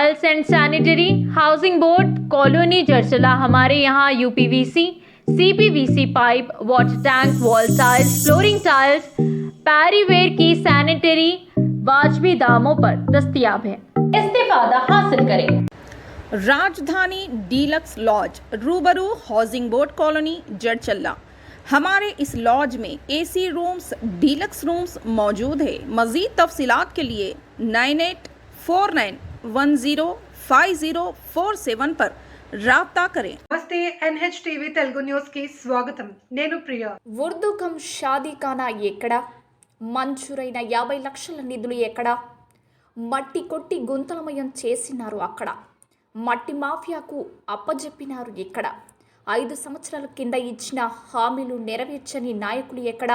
Tiles and sanitary, housing board, colony जरसला। हमारे यहाँ UPVC, CPVC pipe, water tank, wall tiles, flooring tiles, Parryware की sanitary वाजबी दामों पर दस्तयाब है। इस्तेफादा हासिल करें। राजधानी डीलक्स लॉज रूबरू हाउसिंग बोर्ड कॉलोनी जड़चल्ला। हमारे इस लॉज में एसी रूम्स, डीलक्स रूम्स मौजूद है। मज़ीद तफसीलात के लिए 9849105047 पर राब्ता करें। నమస్తే ఎన్హెచ్ టీవీ తెలుగు న్యూస్ కి స్వాగతం. నేను ప్రియ. ఉర్దూ కమ్ షాదీఖానా ఎక్కడ? మంజూరైన 50 లక్షల నిధులు ఎక్కడ? మట్టి కొట్టి గుంతలమయం చేసినారు అక్కడ. మట్టి మాఫియాకు అప్పజెప్పినారు ఎక్కడ? 5 సంవత్సరాల కింద ఇచ్చిన హామీలు నెరవేర్చని నాయకులు ఎక్కడ?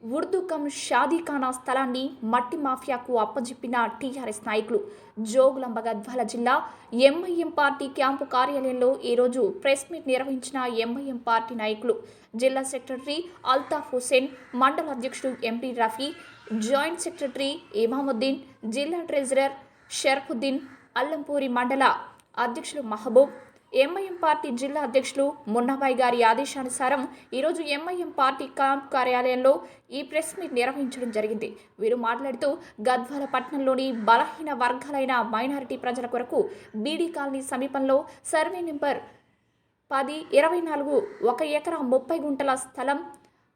ఉర్దూ కమ్ షాదీఖానా స్థలాన్ని మట్టి మాఫియాకు అప్పజెప్పిన టీఆర్ఎస్ నాయకులు. జోగులాంబ గద్వాల జిల్లా ఎంఐఎం పార్టీ క్యాంపు కార్యాలయంలో ఈరోజు ప్రెస్ మీట్ నిర్వహించిన ఎంఐఎం పార్టీ నాయకులు జిల్లా సెక్రటరీ అల్తాఫ్ హుసేన్, మండల అధ్యక్షుడు MP Rafi, joint secretary Imamuddin, జిల్లా ట్రెజరర్ షర్ఫుద్దీన్, అల్లంపూరి మండల అధ్యక్షులు మహబూబ్, ఎంఐఎం పార్టీ జిల్లా అధ్యక్షులు మున్నాబాయ్ గారి ఆదేశానుసారం ఈరోజు ఎంఐఎం పార్టీ క్యాంప్ కార్యాలయంలో ఈ ప్రెస్ మీట్ నిర్వహించడం జరిగింది. వీరు మాట్లాడుతూ గద్వాల పట్టణంలోని బలహీన వర్గాలైన మైనారిటీ ప్రజల కొరకు బీడీ కాలనీ సమీపంలో సర్వే నెంబర్ 1024 1 ఎకరా 30 గుంటల స్థలం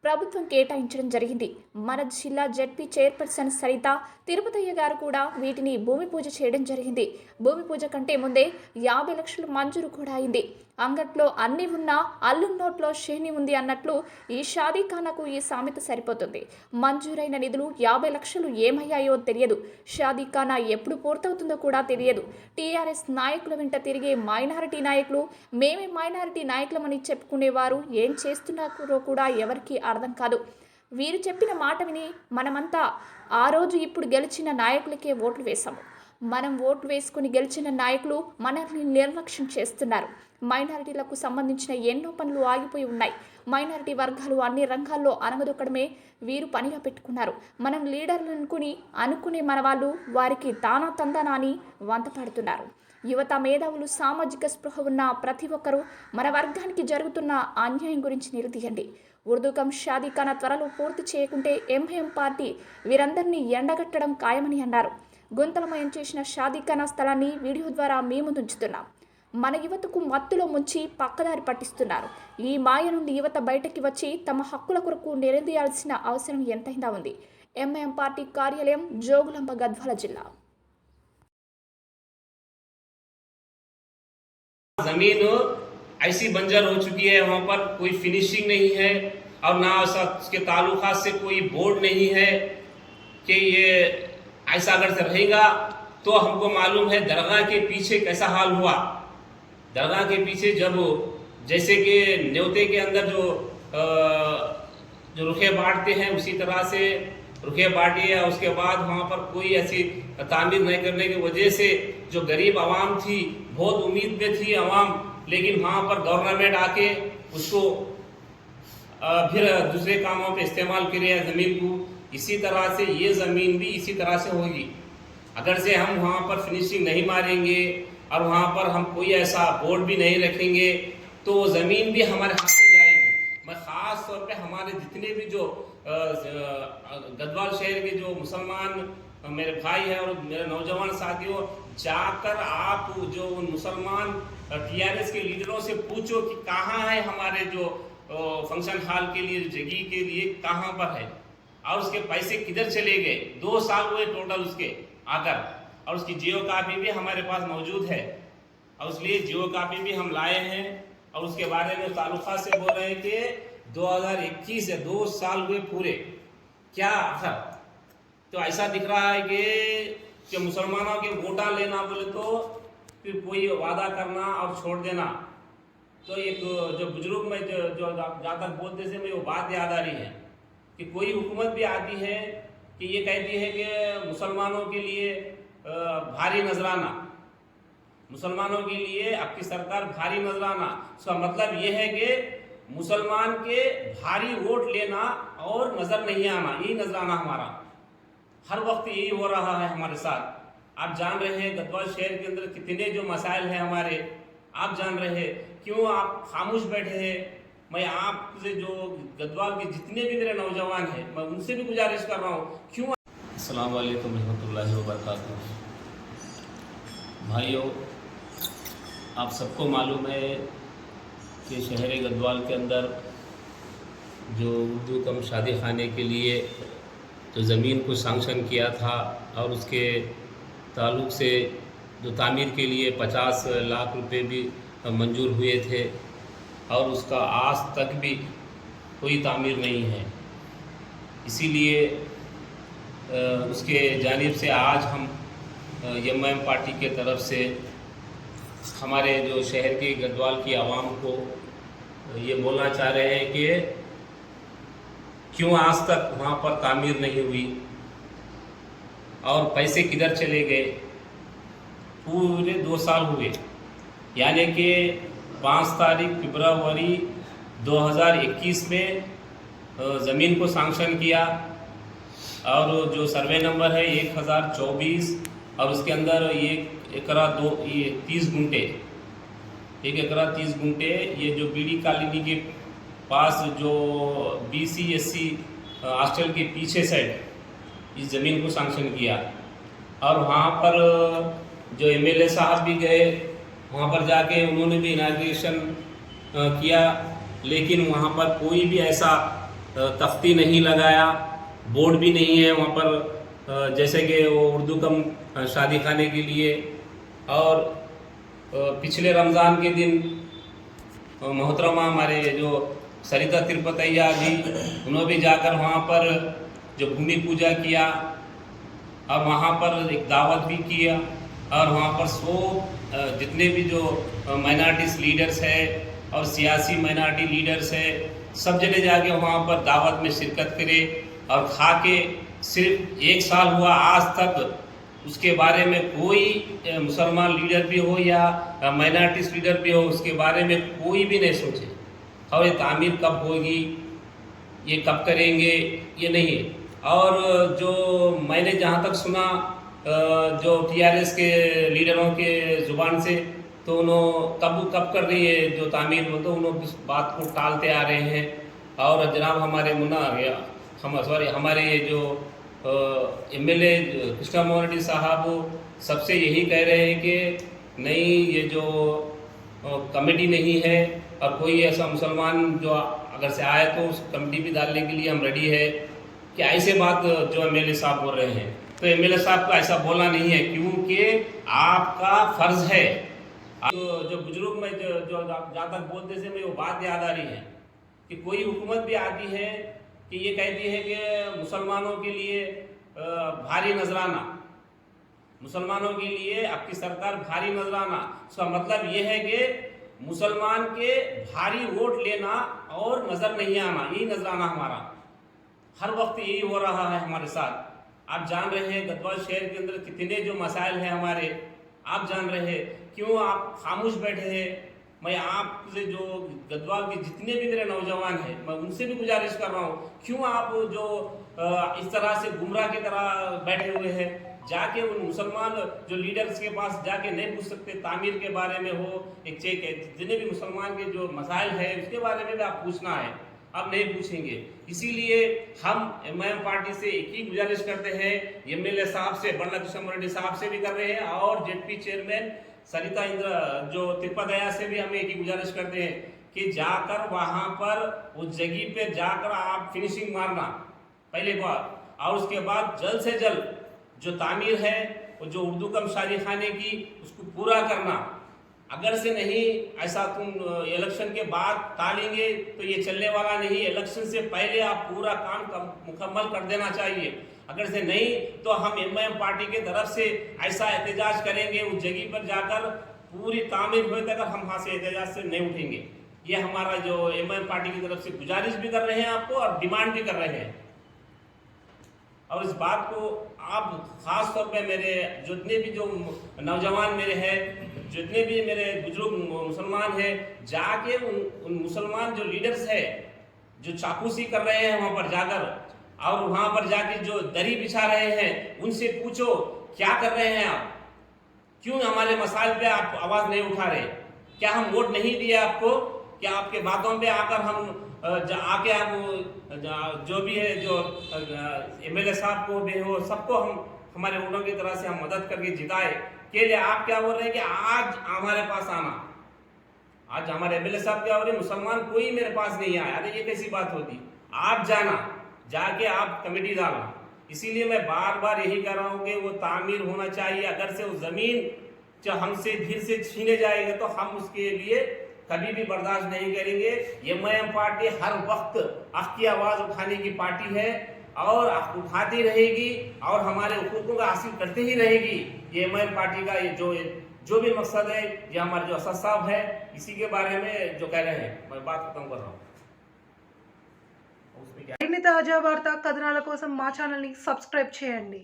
ప్రభుత్వం కేటాయించడం జరిగింది. మన జిల్లా జడ్పీ చైర్పర్సన్ సరిత తిరుపతయ్య గారు కూడా వీటిని భూమి పూజ చేయడం జరిగింది. భూమి పూజ కంటే ముందే 50 లక్షలు మంజూరు కూడా అయింది. అంగట్లో అన్ని ఉన్నా అల్లు నోట్లో శని ఉంది అన్నట్లు ఈ షాదీఖానాకు ఈ సామెత సరిపోతుంది. మంజూరైన నిధులు 50 లక్షలు ఏమయ్యాయో తెలియదు. షాదీఖానా ఎప్పుడు పూర్తవుతుందో కూడా తెలియదు. టీఆర్ఎస్ నాయకుల వెంట తిరిగే మైనారిటీ నాయకులు మేమే మైనారిటీ నాయకులమని చెప్పుకునేవారు ఏం చేస్తున్నారో కూడా ఎవరికి అర్థం కాదు. వీరు చెప్పిన మాట విని మనమంతా ఆ రోజు ఇప్పుడు గెలిచిన నాయకులకే ఓట్లు వేశాము. మనం ఓట్లు వేసుకుని గెలిచిన నాయకులు మనల్ని నిర్లక్ష్యం చేస్తున్నారు. మైనారిటీలకు సంబంధించిన ఎన్నో పనులు ఆగిపోయి ఉన్నాయి. మైనారిటీ వర్గాలు అన్ని రంగాల్లో అనగదొక్కడమే వీరు పనిగా పెట్టుకున్నారు. మనం లీడర్లు అనుకునే మన వాళ్ళు వారికి తానా తందానా అని వంతపాడుతున్నారు. యువత మేధావులు, సామాజిక స్పృహ ఉన్న ప్రతి ఒక్కరూ మన వర్గానికి జరుగుతున్న అన్యాయం గురించి నిలదీయండి. ఉర్దూ కమ్ షాదీఖానా త్వరలో పూర్తి చేయకుంటే ఎంఐఎం పార్టీ వీరందరినీ ఎండగట్టడం ఖాయమని అన్నారు. గుంతలమయం చేసిన షాదీఖానా స్థలాన్ని వీడియో ద్వారా మీ ముందుంచుతున్నాం. మన యువతకు మత్తులో ముంచి పక్కదారి పట్టిస్తున్నారు. ఈ మాయ నుండి యువత బయటకి వచ్చి తమ హక్కుల కొరకు నిలదీయాల్సిన అవసరం ఎంతైనా ఉంది. ఎంఐఎం పార్టీ కార్యాలయం, జోగులాంబ గద్వాల జిల్లా. जमीन ऐसी बंजर हो चुकी है, वहाँ पर कोई फिनिशिंग नहीं है और ना उसके ताल्लुकात से कोई बोर्ड नहीं है कि ये ऐसा अगर से रहेगा तो हमको मालूम है दरगाह के पीछे कैसा हाल हुआ। दरगाह के पीछे जब जैसे कि न्योते के अंदर जो रुखे बांटते हैं उसी तरह से रुखे बांटे, उसके बाद वहाँ पर कोई ऐसी तामीर नहीं करने की वजह से जो गरीब आवाम थी बहुत उम्मीद में थी आवाम, लेकिन वहाँ पर गवर्नमेंट आके उसको फिर दूसरे कामों पे इस्तेमाल करे ज़मीन को। इसी तरह से ये ज़मीन भी इसी तरह से होगी। अगर से हम वहाँ पर फिनिशिंग नहीं मारेंगे और वहाँ पर हम कोई ऐसा बोर्ड भी नहीं रखेंगे तो वो ज़मीन भी हमारे हाथ से जाएगी। मैं ख़ास तौर पे हमारे जितने भी जो गद्वाल शहर के जो मुसलमान मेरे भाई हैं और मेरे नौजवान साथियों, जाकर आप जो उन मुसलमान टीआरएस के लीडरों से पूछो कि कहाँ है हमारे जो फंक्शन हॉल के लिए जगह के लिए कहाँ पर है और उसके पैसे किधर चले गए। 2 साल हुए टोटल उसके आकर, और उसकी जियो कापी भी हमारे पास मौजूद है और इसलिए जियो कापी भी हम लाए हैं और उसके बारे में ताल्लुका से बोल रहे हैं कि 2021 से 2 साल हुए पूरे। क्या आखिर तो ऐसा दिख रहा है कि मुसलमानों के वोटा लेना बोले तो फिर कोई वादा करना और छोड़ देना। तो एक जो बुजुर्ग में जो ज़्यादा बोलते से मुझे वो बात याद आ रही है कि कोई हुकूमत भी आती है कि ये कहती है कि मुसलमानों के लिए भारी नजराना, मुसलमानों के लिए आपकी सरकार भारी नजराना। उसका मतलब ये है कि मुसलमान के भारी वोट लेना और नजर नहीं आना, यही नजराना हमारा हर वक्त यही हो रहा है हमारे साथ। आप जान रहे हैं गढ़वाल शहर के अंदर कितने जो मसाइल हैं हमारे, आप जान रहे हैं, क्यों आप खामोश बैठे हैं। मैं आपसे जो गढ़वाल के जितने भी मेरे नौजवान हैं, मैं उनसे भी गुजारिश कर रहा हूँ, क्यों। अस्सलाम वालेकुम रहमतुल्लाहि व बरकातुहू। भाइयों, आप सबको मालूम है कि शहर गढ़वाल के अंदर जो उर्दू कम शादी खाने के लिए जो ज़मीन को सैंक्शन किया था और उसके ताल्लुक़ से जो तामीर के लिए 50 लाख रुपए भी मंजूर हुए थे और उसका आज तक भी कोई तामीर नहीं है। इसीलिए उसके जानिब से आज हम एमआईएम पार्टी के तरफ से हमारे जो शहर की गढ़वाल की आवाम को ये बोलना चाह रहे हैं कि क्यों आज तक वहाँ पर तामीर नहीं हुई और पैसे किधर चले गए। पूरे 2 साल हुए, यानी कि 5 तारीख फरवरी 2021 में ज़मीन को सैंक्शन किया और जो सर्वे नंबर है 1024 और उसके अंदर 1 एकड़ 30 गुंठे, 1 एकड़ 30 गुंठे ये जो बीडी कॉलोनी के पास जो BC SC हॉस्टल के पीछे साइड इस ज़मीन को सैंक्शन किया। और वहाँ पर जो MLA साहब भी गए, वहाँ पर जाके उन्होंने भी इनाग्रेशन किया, लेकिन वहाँ पर कोई भी ऐसा तख्ती नहीं लगाया, बोर्ड भी नहीं है वहाँ पर, जैसे कि वो उर्दू कम शादी खाने के लिए। और पिछले रमज़ान के दिन मोहतरमा हमारे जो सरिता तिरुपतैया जी, उन्होंने भी जाकर वहाँ पर जो भूमि पूजा किया और वहाँ पर एक दावत भी किया और वहाँ पर 100 जितने भी जो माइनॉरिटीज़ लीडर्स है और सियासी माइनॉरिटी लीडर्स है, सब जने जाके वहाँ पर दावत में शिरकत करे और खा के सिर्फ 1 साल हुआ, आज तक उसके बारे में कोई मुसलमान लीडर भी हो या माइनॉरिटीज़ लीडर भी हो, उसके बारे में कोई भी नहीं सोचे। और ये तामीर कब होगी, ये कब करेंगे, ये नहीं है। और जो मैंने जहाँ तक सुना जो TRS के लीडरों के ज़ुबान से, तो उन्होंने कब कर रही है जो तामीर, तो उन्होंने इस बात को टालते आ रहे हैं। और जनाब हमारे जो MLA कृष्णा मोहन रेड्डी साहब सबसे यही कह रहे हैं कि नहीं, ये जो कमेटी नहीं है और कोई ऐसा मुसलमान जो अगर से आए तो उस कमेटी भी डालने के लिए हम रेडी है। कि ऐसे बात जो MLA साहब बोल रहे हैं, तो MLA साहब को ऐसा बोलना नहीं है, क्योंकि आपका फ़र्ज़ है। जो बुजुर्ग में जो जहाँ तक बोलते से मुझे वो बात याद आ रही है कि कोई हुकूमत भी आती है कि ये कहती है कि मुसलमानों के लिए भारी नजराना, मुसलमानों के लिए आपकी सरकार भारी नजराना। उसका मतलब ये है कि मुसलमान के भारी वोट लेना और नज़र नहीं आना, यही नजराना हमारा हर वक्त यही हो रहा है हमारे साथ। आप जान रहे हैं गढ़वाल शहर के अंदर कितने जो मसाइल हैं हमारे, आप जान रहे हैं, क्यों आप खामोश बैठे हैं। मैं आपसे जो गढ़वाल के जितने भी मेरे नौजवान हैं, मैं उनसे भी गुजारिश कर रहा हूँ, क्यों आप जो इस तरह से गुमराह की तरह बैठे हुए हैं। जाके उन मुसलमान जो लीडर्स के पास जाके नहीं पूछ सकते, तामीर के बारे में हो, एक चेक है, जितने भी मुसलमान के जो मसाइल है उसके बारे में भी आप पूछना है, आप नहीं पूछेंगे। इसीलिए हम MIM पार्टी से एक ही गुजारिश करते हैं, MLA साहब से, बल्ला कृष्ण रेड्डी साहब से भी कर रहे हैं और ZP चेयरमैन सरिता जो तिरुपतैया से भी हम एक ही गुजारिश करते हैं कि जाकर वहाँ पर उस जगह पे जाकर आप फिनिशिंग मारना पहले बार, और उसके बाद जल्द से जल्द जो तामीर है वो जो उर्दू कम शादी खाने की उसको पूरा करना। अगर से नहीं ऐसा तुम इलेक्शन के बाद टालेंगे तो ये चलने वाला नहीं। इलेक्शन से पहले आप पूरा काम मुकम्मल कर देना चाहिए। अगर से नहीं तो हम MIM पार्टी के तरफ से ऐसा एहतजाज करेंगे, उस जगह पर जाकर पूरी तामीर होए तक हम वहाँ से एहतजाज से नहीं उठेंगे। ये हमारा जो MIM पार्टी की तरफ से गुजारिश भी कर रहे हैं आपको और डिमांड भी कर रहे हैं। और इस बात को आप ख़ास तौर पे मेरे जितने भी जो नौजवान मेरे हैं, जितने भी मेरे बुजुर्ग मुसलमान हैं, जाके उन मुसलमान जो लीडर्स है जो चाकूसी कर रहे हैं वहाँ पर जाकर, और वहाँ पर जाके जो दरी बिछा रहे हैं, उनसे पूछो क्या कर रहे हैं आप? क्यों हमारे मसाइल पे आप आवाज नहीं उठा रहे? क्या हम वोट नहीं दिए आपको? क्या आपके बातों पे आकर हम आके हम जो भी है, जो एमएलए साहब को भी हो, सबको हम हमारे वोटों की तरह से हम मदद करके जिताए के लिए आप क्या बोल रहे हैं कि आज हमारे पास आना? आज हमारे एमएलए साहब क्या बोल रहे हैं, मुसलमान कोई मेरे पास नहीं आया। अरे ये कैसी बात होती? आप जाना, जाके आप कमेटी डालना। इसीलिए मैं बार बार यही कह रहा हूं कि वो तामीर होना चाहिए। अगर से वो जमीन जो हमसे फिर से छीने जाएगा तो हम उसके लिए कभी भी बर्दाश्त नहीं करेंगे। एमआईएम पार्टी हर वक्त हक की आवाज उठाने की पार्टी है और उठाती रहेगी और हमारे हुकूकों का हासिल करते ही रहेगी। ये एमआईएम पार्टी का ये जो भी मकसद है, ये हमारे जो असद साहब है, इसी के बारे में जो कह रहे हैं, मैं बात खत्म कर रहा हूँ। మరిన్ని తాజా వార్తా కథనాల కోసం మా ఛానల్ని సబ్స్క్రైబ్ చేయండి.